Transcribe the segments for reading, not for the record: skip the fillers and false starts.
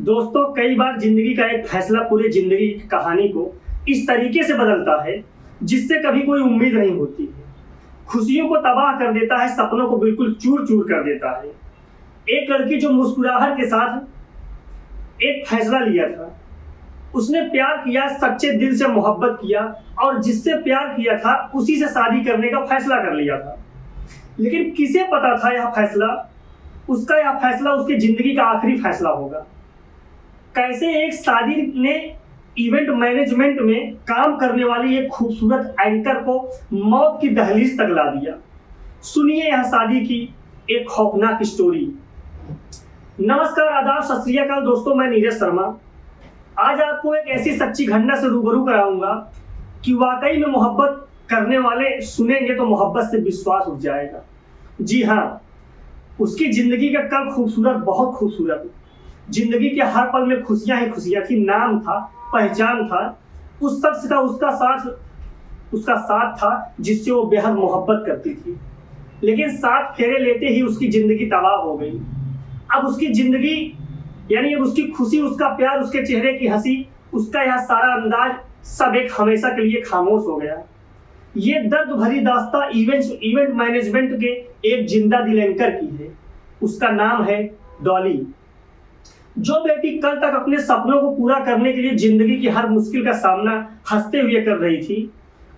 दोस्तों, कई बार जिंदगी का एक फैसला पूरे जिंदगी की कहानी को इस तरीके से बदलता है जिससे कभी कोई उम्मीद नहीं होती है। खुशियों को तबाह कर देता है, सपनों को बिल्कुल चूर चूर कर देता है। एक लड़की जो मुस्कुराहट के साथ एक फैसला लिया था, उसने प्यार किया, सच्चे दिल से मोहब्बत किया और जिससे प्यार किया था उसी से शादी करने का फैसला कर लिया था। लेकिन किसे पता था यह फैसला उसकी जिंदगी का आखिरी फैसला होगा। कैसे एक शादी ने इवेंट मैनेजमेंट में काम करने वाली एक खूबसूरत एंकर को मौत की दहलीज तक ला दिया। सुनिए यह शादी की एक खौफनाक स्टोरी। नमस्कार, आदाब, सत श्री अकाल दोस्तों, मैं नीरज शर्मा। आज आपको एक ऐसी सच्ची घटना से रूबरू कराऊंगा कि वाकई में मोहब्बत करने वाले सुनेंगे तो मोहब्बत से विश्वास उठ जाएगा। जी हाँ, उसकी जिंदगी का कल खूबसूरत, बहुत खूबसूरत, जिंदगी के हर पल में खुशियां ही खुशियां थी। नाम था, पहचान था, उस शख्स का उसका साथ था जिससे वो बेहद मोहब्बत करती थी। लेकिन 7 फेरे लेते ही उसकी जिंदगी तबाह हो गई। अब उसकी जिंदगी यानी अब उसकी खुशी, उसका प्यार, उसके चेहरे की हंसी, उसका यह सारा अंदाज सब एक हमेशा के लिए खामोश हो गया। ये दर्द भरी दास्तां इवेंट मैनेजमेंट के एक जिंदा दिल एंकर की है। उसका नाम है डॉली। जो बेटी कल तक अपने सपनों को पूरा करने के लिए जिंदगी की हर मुश्किल का सामना हंसते हुए कर रही थी,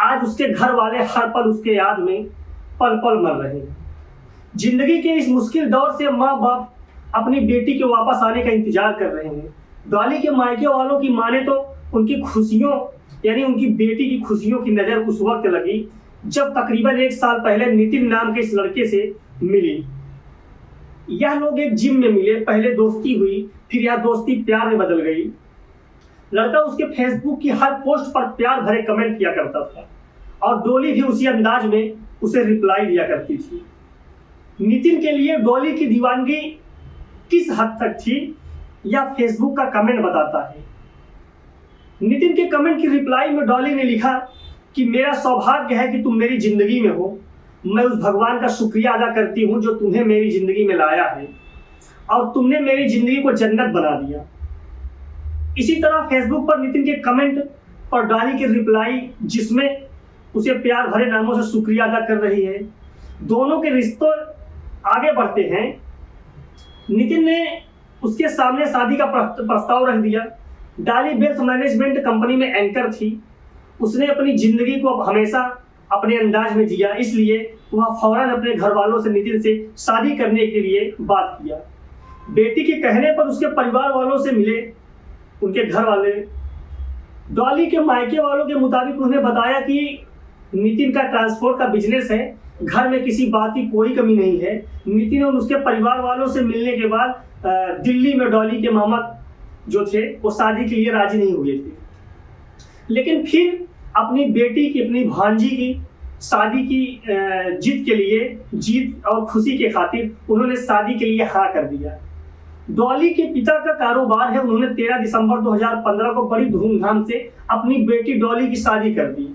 आज उसके घर वाले हर पल उसके याद में पल पल मर रहे हैं। जिंदगी के इस मुश्किल दौर से माँ बाप अपनी बेटी के वापस आने का इंतजार कर रहे हैं। डॉली के मायके वालों की माने तो उनकी खुशियों यानी उनकी बेटी की खुशियों की नजर उस वक्त लगी जब तकरीबन 1 साल पहले नितिन नाम के इस लड़के से मिली। यह लोग एक जिम में मिले, पहले दोस्ती हुई, फिर यह दोस्ती प्यार में बदल गई। लड़का उसके फेसबुक की हर पोस्ट पर प्यार भरे कमेंट किया करता था और डॉली भी उसी अंदाज में उसे रिप्लाई दिया करती थी। नितिन के लिए डॉली की दीवानगी किस हद तक थी यह फेसबुक का कमेंट बताता है। नितिन के कमेंट की रिप्लाई में डॉली ने लिखा कि मेरा सौभाग्य है कि तुम मेरी जिंदगी में हो। मैं उस भगवान का शुक्रिया अदा करती हूँ जो तुम्हें मेरी जिंदगी में लाया है और तुमने मेरी जिंदगी को जन्नत बना दिया। इसी तरह फेसबुक पर नितिन के कमेंट और डॉली की रिप्लाई जिसमें उसे प्यार भरे नामों से शुक्रिया अदा कर रही है। दोनों के रिश्तों आगे बढ़ते हैं। नितिन ने उसके सामने शादी का प्रस्ताव रख दिया। डॉली वेल्थ मैनेजमेंट कंपनी में एंकर थी। उसने अपनी जिंदगी को अब हमेशा अपने अंदाज में जिया, इसलिए वह फौरन अपने घर वालों से नितिन से शादी करने के लिए बात किया। बेटी के कहने पर उसके परिवार वालों से मिले उनके घर वाले। डॉली के मायके वालों के मुताबिक उन्हें बताया कि नितिन का ट्रांसपोर्ट का बिजनेस है, घर में किसी बात की कोई कमी नहीं है। नितिन और उसके परिवार वालों से मिलने के बाद दिल्ली में डॉली के मामा जो थे वो शादी के लिए राजी नहीं हुए थे। लेकिन फिर अपनी बेटी की, अपनी भांजी की शादी की जीत और खुशी के खातिर उन्होंने शादी के लिए हाँ कर दिया। डॉली के पिता का कारोबार है, उन्होंने 13 दिसंबर 2015 को बड़ी धूमधाम से अपनी बेटी डॉली की शादी कर दी।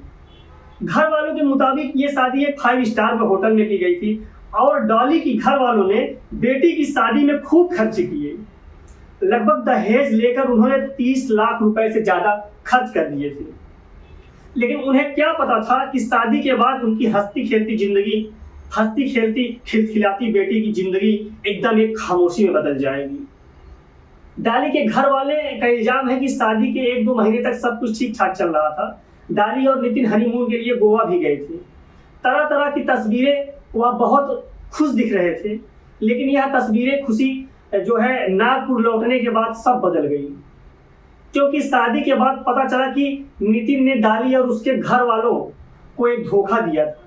घर वालों के मुताबिक ये शादी एक 5 स्टार में होटल में की गई थी और डॉली की घर वालों ने बेटी की शादी में खूब खर्च किए। लगभग दहेज लेकर उन्होंने 30 लाख रुपए से ज्यादा खर्च कर दिए थे। लेकिन उन्हें क्या पता था कि शादी के बाद उनकी हंसती खेलती खिलखिलाती बेटी की जिंदगी एकदम एक खामोशी में बदल जाएगी। डॉली के घर वाले का इल्जाम है कि शादी के 1-2 महीने तक सब कुछ ठीक ठाक चल रहा था। डॉली और नितिन हनीमून के लिए गोवा भी गए थे। तरह तरह की तस्वीरें, वह बहुत खुश दिख रहे थे। लेकिन यह तस्वीरें खुशी जो है नागपुर लौटने के बाद सब बदल गई, क्योंकि शादी के बाद पता चला कि नितिन ने डॉली और उसके घर वालों को एक धोखा दिया था।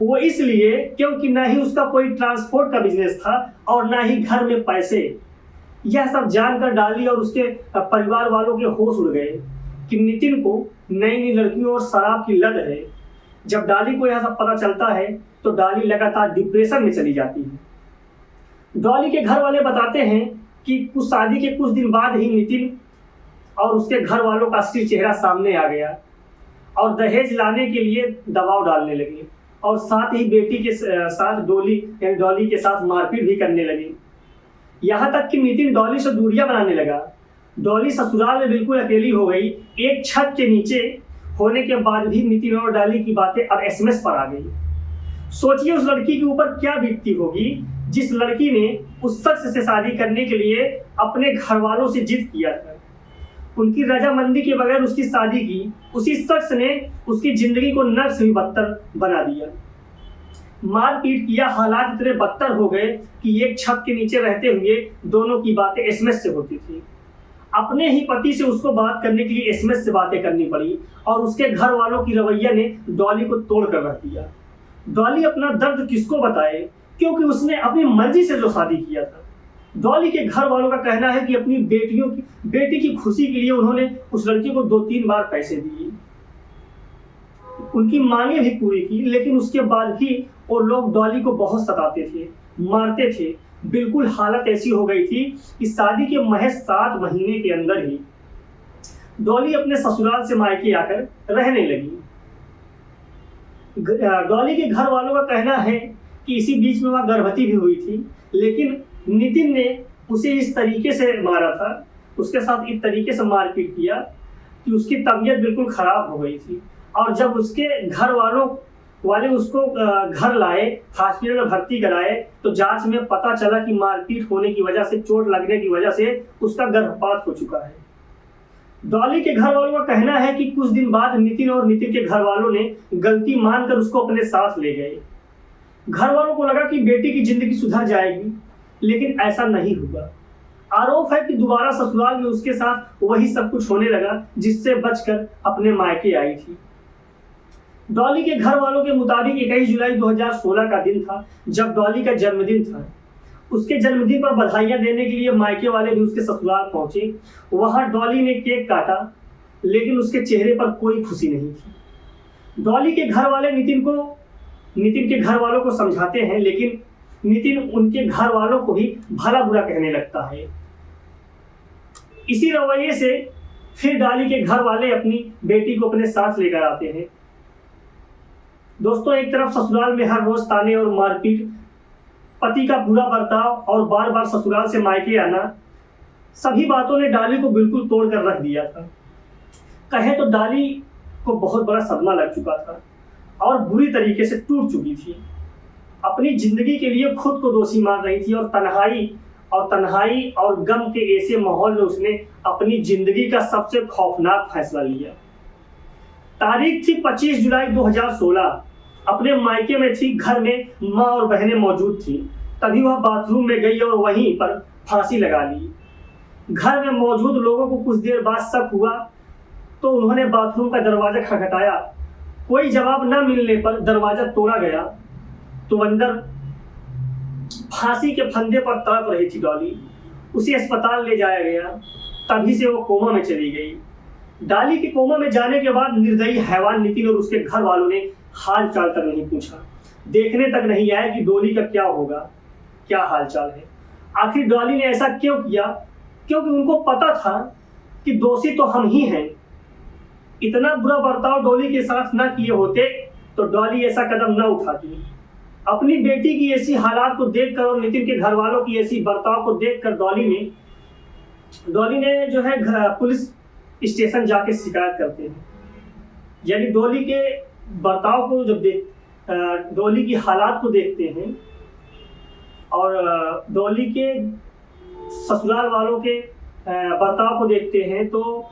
वो इसलिए क्योंकि ना ही उसका कोई ट्रांसपोर्ट का बिजनेस था और ना ही घर में पैसे। यह सब जानकर डॉली और उसके परिवार वालों के होश उड़ गए कि नितिन को नई नई लड़कियों और शराब की लत है। जब डॉली को यह सब पता चलता है तो डॉली लगातार डिप्रेशन में चली जाती है। डॉली के घर वाले बताते हैं कि शादी के कुछ दिन बाद ही नितिन और उसके घर वालों का असली चेहरा सामने आ गया और दहेज लाने के लिए दबाव डालने लगे और साथ ही बेटी के साथ डॉली के साथ मारपीट भी करने लगे। यहाँ तक कि नितिन डॉली से दूरियां बनाने लगा। डॉली ससुराल में बिल्कुल अकेली हो गई। एक छत के नीचे होने के बाद भी नितिन और डॉली की बातें अब एसएमएस पर आ गई। सोचिए उस लड़की के ऊपर क्या बीतती होगी जिस लड़की ने उस शख्स से शादी करने के लिए अपने घर वालों से जिद किया था। उनकी रजामंदी के बगैर उसकी शादी की। उसी शख्स ने उसकी जिंदगी को नर्क से भी बदतर बना दिया। मारपीट किया। हालात इतने बदतर हो गए कि एक छत के नीचे रहते हुए दोनों की बातें एसएमएस से होती थी। अपने ही पति से उसको बात करने के लिए एसएमएस से बातें करनी पड़ी और उसके घर वालों की रवैया ने डॉली को तोड़ कर रख दिया। डॉली अपना दर्द किसको बताए, क्योंकि उसने अपनी मर्जी से जो शादी किया था। डॉली के घर वालों का कहना है कि अपनी बेटी की खुशी के लिए उन्होंने उस लड़की को 2-3 बार पैसे दिए, उनकी मांगे भी पूरी की, लेकिन उसके बाद भी वो लोग डॉली को बहुत सताते थे, मारते थे। बिल्कुल हालत ऐसी हो गई थी कि शादी के महज 7 महीने के अंदर ही डॉली अपने ससुराल से मायके आकर रहने लगी। डॉली के घर वालों का कहना है कि इसी बीच में वह गर्भवती भी हुई थी, लेकिन नितिन ने उसे इस तरीके से मारा था, उसके साथ इस तरीके से मारपीट किया कि उसकी तबीयत बिल्कुल खराब हो गई थी। और जब उसके घर वाले उसको घर लाए, हॉस्पिटल में भर्ती कराए, तो जांच में पता चला कि मारपीट होने की वजह से, चोट लगने की वजह से उसका गर्भपात हो चुका है। डॉली के घर वालों का कहना है कि कुछ दिन बाद नितिन और नितिन के घर वालों ने गलती मानकर उसको अपने साथ ले गए। घर वालों को लगा कि बेटी की जिंदगी सुधर जाएगी, लेकिन ऐसा नहीं हुआ। आरोप है कि दोबारा ससुराल में उसके साथ वही सब कुछ होने लगा जिससे बचकर अपने मायके आई थी। डॉली के घर वालों के मुताबिक 21 जुलाई 2016 का दिन था जब डॉली का जन्मदिन था। उसके जन्मदिन पर बधाइयां देने के लिए मायके वाले भी उसके ससुराल पहुंचे। वहां डॉली ने केक काटा, लेकिन उसके चेहरे पर कोई खुशी नहीं थी। डॉली के घर वाले नितिन के घर वालों को समझाते हैं, लेकिन नितिन उनके घर वालों को भी भला बुरा कहने लगता है। इसी रवैये से फिर डॉली के घर वाले अपनी बेटी को अपने साथ लेकर आते हैं। दोस्तों, एक तरफ ससुराल में हर रोज ताने और मारपीट, पति का बुरा बर्ताव और बार बार ससुराल से मायके आना, सभी बातों ने डॉली को बिल्कुल तोड़ कर रख दिया था। कहे तो डॉली को बहुत बड़ा सदमा लग चुका था और बुरी तरीके से टूट चुकी थी। अपनी जिंदगी के लिए खुद को दोषी मान रही थी और तन्हाई और गम के ऐसे माहौल में उसने अपनी जिंदगी का सबसे खौफनाक फैसला लिया। तारीख थी 25 जुलाई 2016। अपने मायके में थी, घर में माँ और बहनें मौजूद थी। तभी वह बाथरूम में गई और वहीं पर फांसी लगा ली। घर में मौजूद लोगों को कुछ देर बाद शक हुआ, तो उन्होंने बाथरूम का दरवाजा खटखटाया। कोई जवाब न मिलने पर दरवाजा तोड़ा गया, तो अंदर फांसी के फंदे पर तड़प रही थी डॉली। उसे अस्पताल ले जाया गया, तभी से वो कोमा में चली गई। डॉली के कोमा में जाने के बाद निर्दयी हैवान नितिन और उसके घर वालों ने हाल चाल तक नहीं पूछा, देखने तक नहीं आया कि डॉली का क्या होगा, क्या हाल चाल है। आखिर डॉली ने ऐसा क्यों किया? क्योंकि उनको पता था कि दोषी तो हम ही हैं। इतना बुरा बर्ताव डॉली के साथ न किए होते तो डॉली ऐसा कदम न उठाती। अपनी बेटी की ऐसी हालात को देखकर और नितिन के घर वालों की ऐसी बर्ताव को देखकर डॉली ने जो है पुलिस स्टेशन जाके शिकायत करते हैं। यानी डॉली के बर्ताव को जब डॉली की हालात को देखते हैं और डॉली के ससुराल वालों के बर्ताव को देखते हैं, तो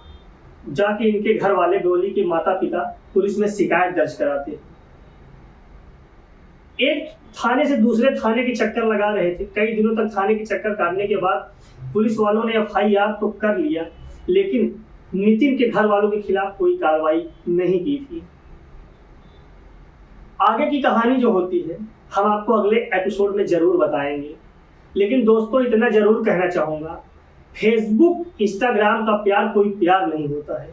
जाके इनके घर वाले डॉली के माता पिता पुलिस में शिकायत दर्ज कराते हैं। एक थाने से दूसरे थाने के चक्कर लगा रहे थे। कई दिनों तक थाने के चक्कर काटने के बाद पुलिस वालों ने FIR तो कर लिया, लेकिन नितिन के घर वालों के खिलाफ कोई कार्रवाई नहीं की थी। आगे की कहानी जो होती है हम आपको अगले एपिसोड में जरूर बताएंगे। लेकिन दोस्तों, इतना जरूर कहना चाहूंगा, फेसबुक इंस्टाग्राम का प्यार कोई प्यार नहीं होता है।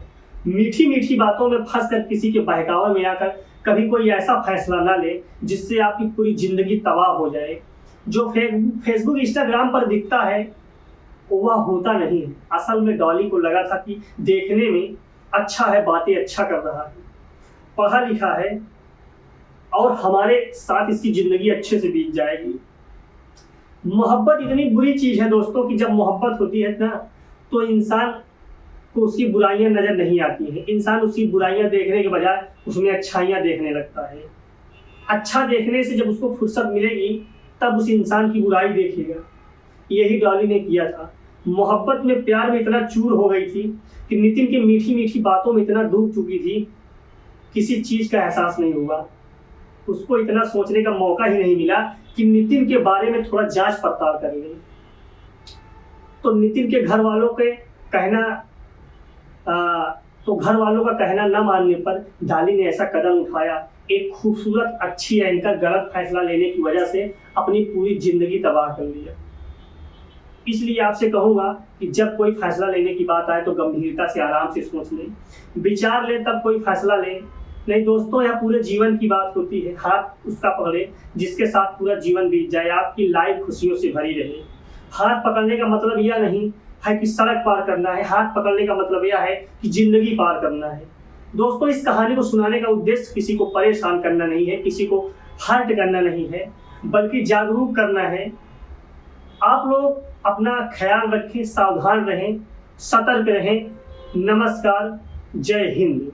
मीठी मीठी बातों में फंसकर किसी के बहकावे में आकर कभी कोई ऐसा फैसला ना ले जिससे आपकी पूरी जिंदगी तबाह हो जाए। जो फेसबुक इंस्टाग्राम पर दिखता है वह होता नहीं है। असल में डॉली को लगा था कि देखने में अच्छा है, बातें अच्छा कर रहा है, पढ़ा लिखा है और हमारे साथ इसकी जिंदगी अच्छे से बीत जाएगी। मोहब्बत इतनी बुरी चीज़ है दोस्तों कि जब मोहब्बत होती है ना तो इंसान को उसकी बुराइयां नज़र नहीं आती हैं। इंसान उसकी बुराइयां देखने के बजाय उसमें अच्छाइयां देखने लगता है। अच्छा देखने से जब उसको फुर्सत मिलेगी तब उस इंसान की बुराई देखेगा। यही डॉली ने किया था। मोहब्बत में, प्यार में इतना चूर हो गई थी कि नितिन की मीठी मीठी बातों में इतना डूब चुकी थी, किसी चीज़ का एहसास नहीं हुआ। उसको इतना सोचने का मौका ही नहीं मिला कि नितिन के बारे में थोड़ा जांच पड़ताल कर ले। तो नितिन के घर वालों के कहना घर वालों का कहना न मानने पर डॉली ने ऐसा कदम उठाया। एक खूबसूरत अच्छी एंकर गलत फैसला लेने की वजह से अपनी पूरी जिंदगी तबाह कर लिया। इसलिए आपसे कहूंगा कि जब कोई फैसला लेने की बात आए तो गंभीरता से आराम से सोच लें, विचार लें, तब कोई फैसला लें। नहीं दोस्तों, यहाँ पूरे जीवन की बात होती है। हाथ उसका पकड़े जिसके साथ पूरा जीवन बीत जाए, आपकी लाइफ खुशियों से भरी रहे। हाथ पकड़ने का मतलब यह नहीं है कि सड़क पार करना है। हाथ पकड़ने का मतलब यह है कि जिंदगी पार करना है। दोस्तों, इस कहानी को सुनाने का उद्देश्य किसी को परेशान करना नहीं है, किसी को हर्ट करना नहीं है, बल्कि जागरूक करना है। आप लोग अपना ख्याल रखें, सावधान रहें, सतर्क रहें। नमस्कार, जय हिंद।